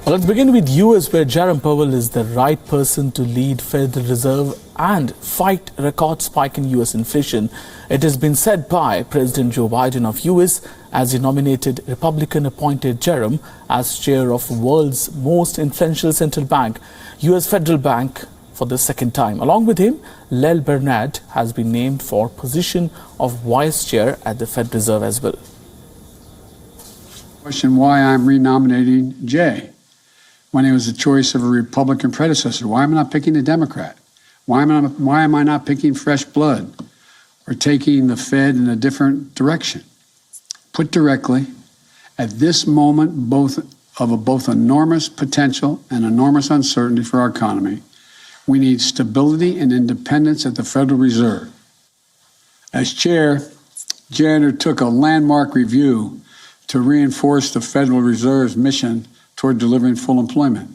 Well, let's begin with US, where Jerome Powell is the right person to lead Federal Reserve and fight a record spike in US inflation. It has been said by President Joe Biden of US as he nominated Republican-appointed Jerome as chair of the world's most influential central bank, US Federal Bank, for the second time. Along with him, Lael Brainard has been named for position of vice chair at the Fed Reserve as well. Question why I'm renominating Jay when he was the choice of a Republican predecessor. Why am I not picking a Democrat? Why am I not picking fresh blood or taking the Fed in a different direction? Put directly, at this moment, both enormous potential and enormous uncertainty for our economy, we need stability and independence at the Federal Reserve. As chair, Jay undertook a landmark review to reinforce the Federal Reserve's mission toward delivering full employment.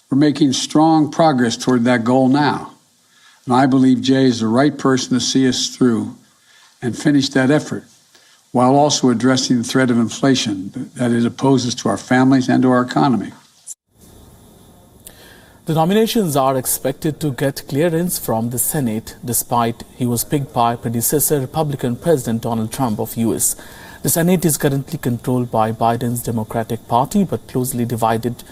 We're making strong progress toward that goal now, and I believe Jay is the right person to see us through and finish that effort, while also addressing the threat of inflation that it poses to our families and to our economy. The nominations are expected to get clearance from the Senate, despite he was picked by predecessor Republican President Donald Trump of US. The Senate is currently controlled by Biden's Democratic Party, but closely divided.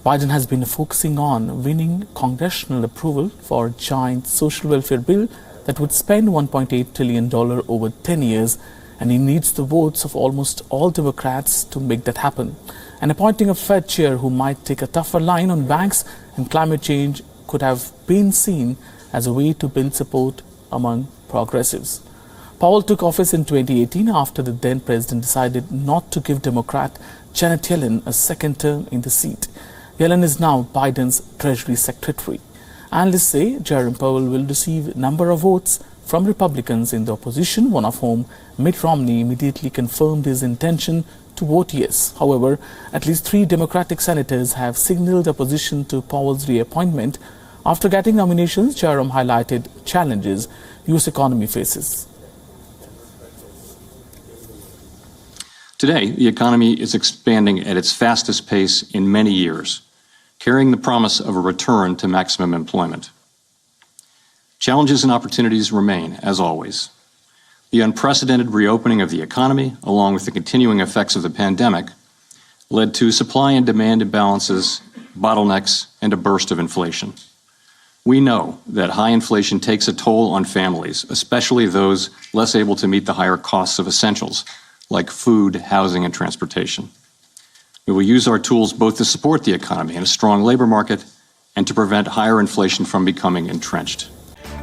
Biden has been focusing on winning congressional approval for a giant social welfare bill that would spend $1.8 trillion over 10 years, and he needs the votes of almost all Democrats to make that happen. And appointing a Fed chair who might take a tougher line on banks and climate change could have been seen as a way to build support among progressives. Powell took office in 2018 after the then president decided not to give Democrat Janet Yellen a second term in the seat. Yellen is now Biden's Treasury Secretary. Analysts say Jerome Powell will receive a number of votes from Republicans in the opposition, one of whom, Mitt Romney, immediately confirmed his intention to vote yes. However, at least 3 Democratic senators have signaled opposition to Powell's reappointment. After getting nominations, Jerome highlighted challenges the U.S. economy faces. Today, the economy is expanding at its fastest pace in many years, carrying the promise of a return to maximum employment. Challenges and opportunities remain, as always. The unprecedented reopening of the economy, along with the continuing effects of the pandemic, led to supply and demand imbalances, bottlenecks, and a burst of inflation. We know that high inflation takes a toll on families, especially those less able to meet the higher costs of essentials, like food, housing, and transportation. We will use our tools both to support the economy and a strong labor market and to prevent higher inflation from becoming entrenched.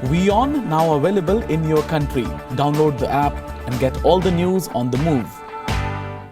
WION now available in your country. Download the app and get all the news on the move.